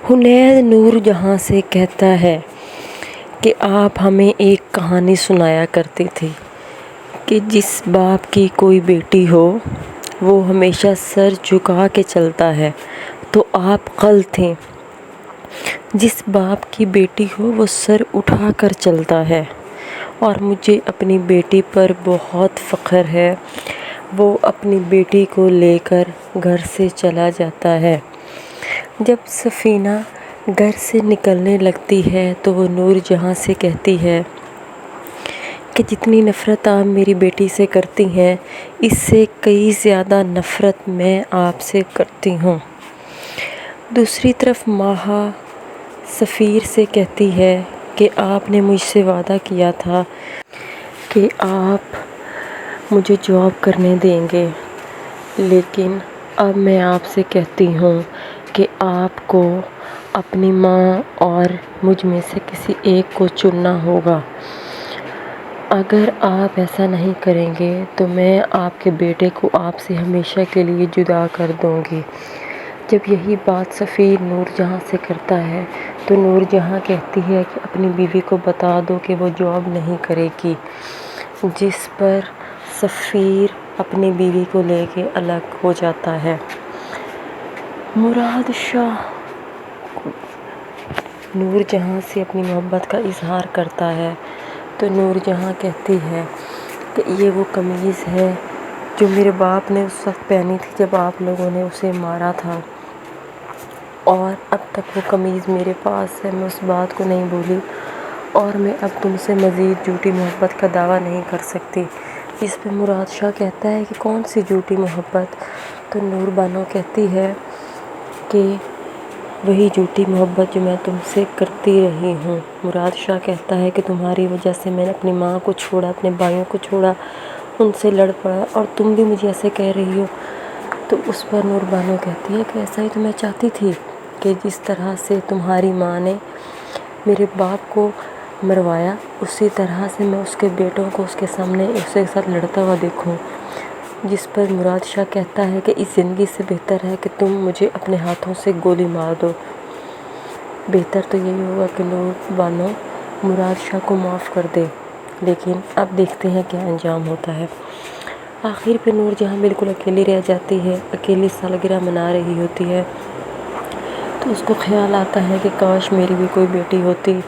حنید نور جہاں سے کہتا ہے کہ آپ ہمیں ایک کہانی سنایا کرتے تھے کہ جس باپ کی کوئی بیٹی ہو وہ ہمیشہ سر جھکا کے چلتا ہے تو آپ قل تھے۔ جس باپ کی بیٹی ہو وہ سر اٹھا کر چلتا ہے، اور مجھے اپنی بیٹی پر بہت فخر ہے۔ وہ اپنی بیٹی کو لے کر گھر سے چلا جاتا ہے۔ جب سفینہ گھر سے نکلنے لگتی ہے تو وہ نور جہاں سے کہتی ہے کہ جتنی نفرت آپ میری بیٹی سے کرتی ہیں اس سے کئی زیادہ نفرت میں آپ سے کرتی ہوں۔ دوسری طرف ماہا سفیر سے کہتی ہے کہ آپ نے مجھ سے وعدہ کیا تھا کہ آپ مجھے جاب کرنے دیں گے، لیکن اب میں آپ سے کہتی ہوں کہ آپ کو اپنی ماں اور مجھ میں سے کسی ایک کو چننا ہوگا۔ اگر آپ ایسا نہیں کریں گے تو میں آپ کے بیٹے کو آپ سے ہمیشہ کے لیے جدا کر دوں گی۔ جب یہی بات سفیر نور جہاں سے کرتا ہے تو نور جہاں کہتی ہے کہ اپنی بیوی کو بتا دو کہ وہ جاب نہیں کرے گی، جس پر سفیر اپنی بیوی کو لے کے الگ ہو جاتا ہے۔ مراد شاہ نور جہاں سے اپنی محبت کا اظہار کرتا ہے تو نور جہاں کہتی ہے کہ یہ وہ قمیض ہے جو میرے باپ نے اس وقت پہنی تھی جب آپ لوگوں نے اسے مارا تھا، اور اب تک وہ قمیض میرے پاس ہے، میں اس بات کو نہیں بھولی، اور میں اب تم سے مزید جھوٹی محبت کا دعویٰ نہیں کر سکتی۔ اس پہ مراد شاہ کہتا ہے کہ کون سی جھوٹی محبت؟ تو نور بانو کہتی ہے کہ وہی جھوٹی محبت جو میں تم سے کرتی رہی ہوں۔ مراد شاہ کہتا ہے کہ تمہاری وجہ سے میں نے اپنی ماں کو چھوڑا، اپنے بھائیوں کو چھوڑا، ان سے لڑ پڑا، اور تم بھی مجھے ایسے کہہ رہی ہو۔ تو اس پر نور بانو کہتی ہے کہ ایسا ہی تو میں چاہتی تھی کہ جس طرح سے تمہاری ماں نے میرے باپ کو مروایا اسی طرح سے میں اس کے بیٹوں کو اس کے سامنے اس کے ساتھ لڑتا ہوا دیکھوں۔ جس پر مراد شاہ کہتا ہے کہ اس زندگی سے بہتر ہے کہ تم مجھے اپنے ہاتھوں سے گولی مار دو۔ بہتر تو یہی ہوگا کہ نور بانو مراد شاہ کو معاف کر دے، لیکن اب دیکھتے ہیں کیا انجام ہوتا ہے۔ آخر پہ نور جہاں بالکل اکیلی رہ جاتی ہے، اکیلی سالگرہ منا رہی ہوتی ہے، تو اس کو خیال آتا ہے کہ کاش میری بھی کوئی بیٹی ہوتی،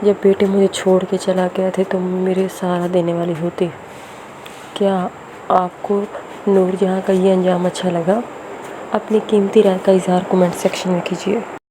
جب بیٹے مجھے چھوڑ کے چلا گیا تھے تو میرے سہارا دینے والی ہوتی۔ کیا آپ کو نور جہاں کا یہ انجام اچھا لگا؟ اپنی قیمتی رائے کا اظہار کمنٹ سیکشن میں کیجیے۔